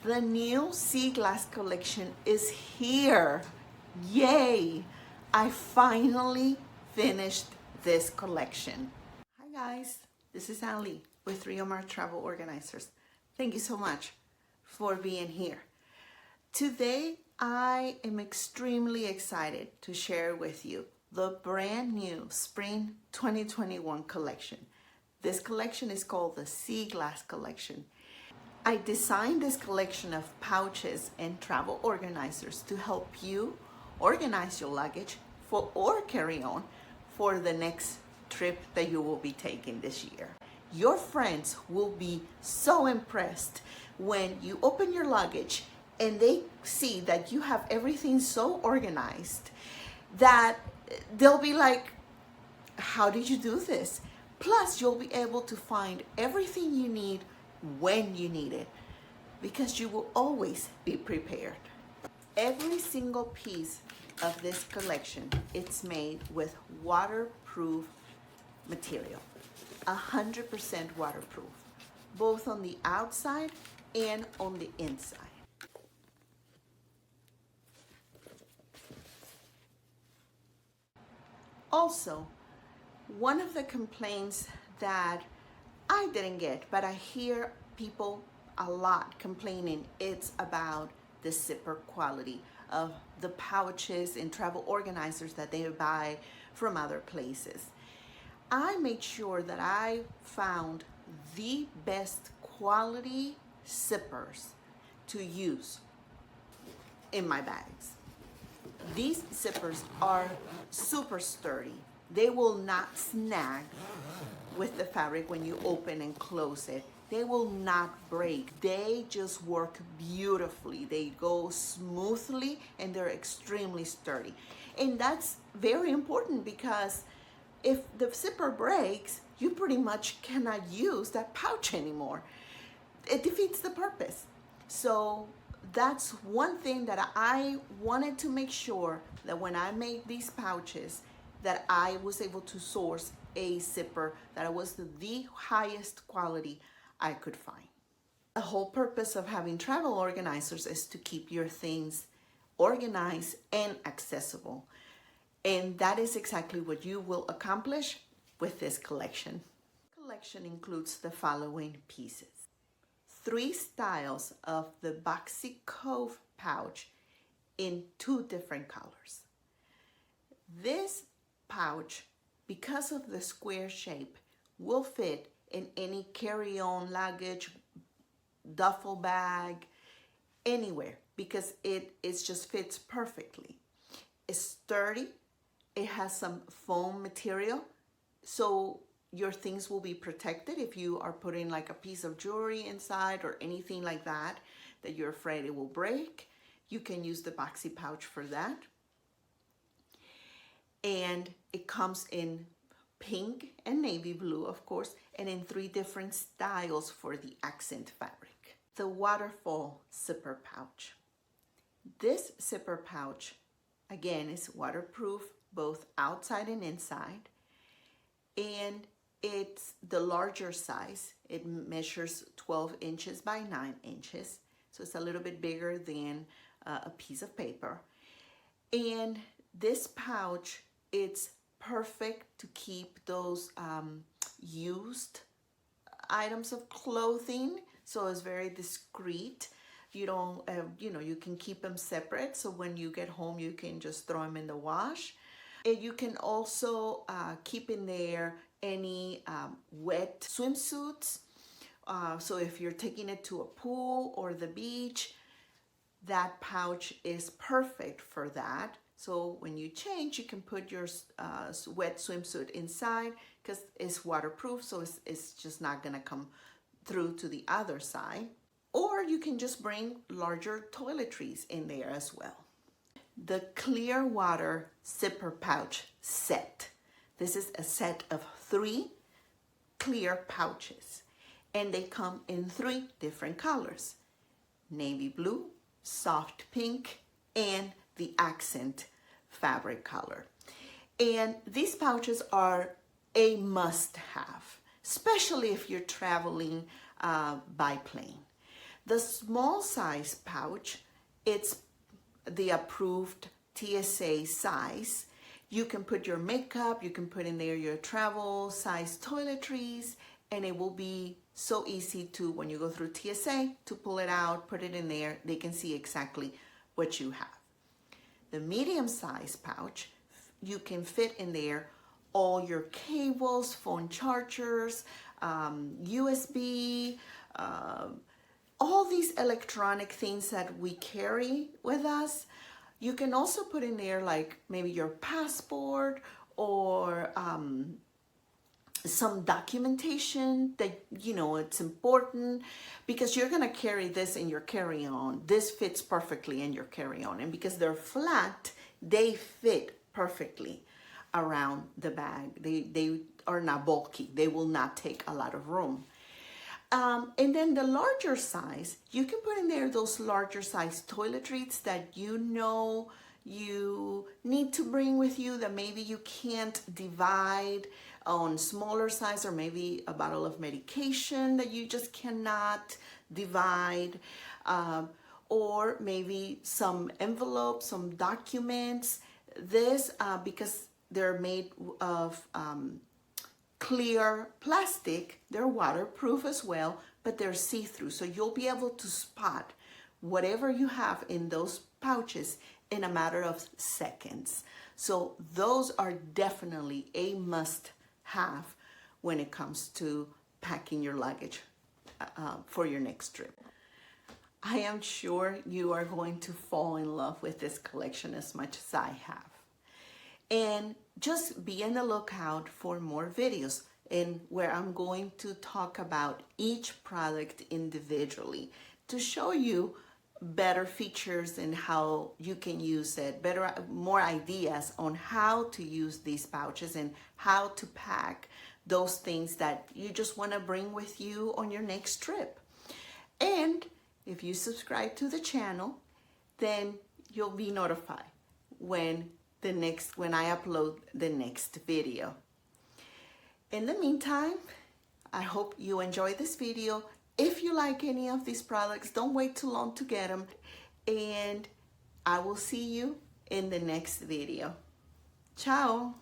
The new sea glass collection is here. Yay! I finally finished this collection. Hi guys, this is Ali with Riomar Travel Organizers. Thank you so much for being here. Today I am extremely excited to share with you the brand new Spring 2021 collection. This collection is called the Sea Glass Collection. I designed this collection of pouches and travel organizers to help you organize your luggage or carry-on for the next trip that you will be taking this year. Your friends will be so impressed when you open your luggage and they see that you have everything so organized that they'll be like, how did you do this? Plus, you'll be able to find everything you need when you need it, because you will always be prepared. Every single piece of this collection, it's made with waterproof material, 100% waterproof, both on the outside and on the inside. Also, one of the complaints that I didn't get, but I hear people a lot complaining, it's about the zipper quality of the pouches and travel organizers that they buy from other places. I made sure that I found the best quality zippers to use in my bags. These zippers are super sturdy. They will not snag with the fabric when you open and close it. They will not break. They just work beautifully. They go smoothly and they're extremely sturdy. And that's very important, because if the zipper breaks, you pretty much cannot use that pouch anymore. It defeats the purpose. So that's one thing that I wanted to make sure that when I made these pouches, that I was able to source a zipper that was the highest quality I could find. The whole purpose of having travel organizers is to keep your things organized and accessible. And that is exactly what you will accomplish with this collection. The collection includes the following pieces: 3 styles of the Boxy Cove pouch in 2 different colors. This pouch, because of the square shape, will fit in any carry-on luggage, duffel bag, anywhere, because it just fits perfectly. It's sturdy. It has some foam material, so your things will be protected if you are putting like a piece of jewelry inside or anything like that you're afraid it will break. You can use the Boxy pouch for that. And it comes in pink and navy blue, of course, and in 3 different styles for the accent fabric. The waterfall zipper pouch. This zipper pouch, again, is waterproof both outside and inside, and it's the larger size. It measures 12 inches by 9 inches, so it's a little bit bigger than a piece of paper. And this pouch, it's perfect to keep those used items of clothing, so it's very discreet. You don't, you can keep them separate, so when you get home you can just throw them in the wash. And you can also keep in there any wet swimsuits. So if you're taking it to a pool or the beach, that pouch is perfect for that. So when you change, you can put your wet swimsuit inside, because it's waterproof, so it's just not gonna come through to the other side. Or you can just bring larger toiletries in there as well. The clear water zipper pouch set. This is a set of 3 clear pouches, and they come in 3 different colors: navy blue, soft pink, and the accent fabric color. And these pouches are a must-have, especially if you're traveling by plane. The small size pouch, it's the approved TSA size. You can put your makeup, you can put in there your travel size toiletries, and it will be so easy to, when you go through TSA, to pull it out, put it in there. They can see exactly what you have. The medium size pouch, you can fit in there all your cables, phone chargers, USB, all these electronic things that we carry with us. You can also put in there like maybe your passport or some documentation that, you know, it's important because you're going to carry this in your carry-on. This fits perfectly in your carry-on, and because they're flat, they fit perfectly around the bag. They are not bulky. They will not take a lot of room. And then the larger size, you can put in there those larger size toiletries that you know you need to bring with you, that maybe you can't divide on smaller size, or maybe a bottle of medication that you just cannot divide, or maybe some envelopes, some documents. This, because they're made of clear plastic, they're waterproof as well, but they're see-through, so you'll be able to spot whatever you have in those pouches in a matter of seconds. So those are definitely a must-have when it comes to packing your luggage for your next trip. I am sure you are going to fall in love with this collection as much as I have. And just be on the lookout for more videos in where I'm going to talk about each product individually to show you better features and how you can use it, more ideas on how to use these pouches and how to pack those things that you just want to bring with you on your next trip. And if you subscribe to the channel, then you'll be notified when I upload the next video. In the meantime, I hope you enjoy this video. If you like any of these products, don't wait too long to get them. And I will see you in the next video. Ciao.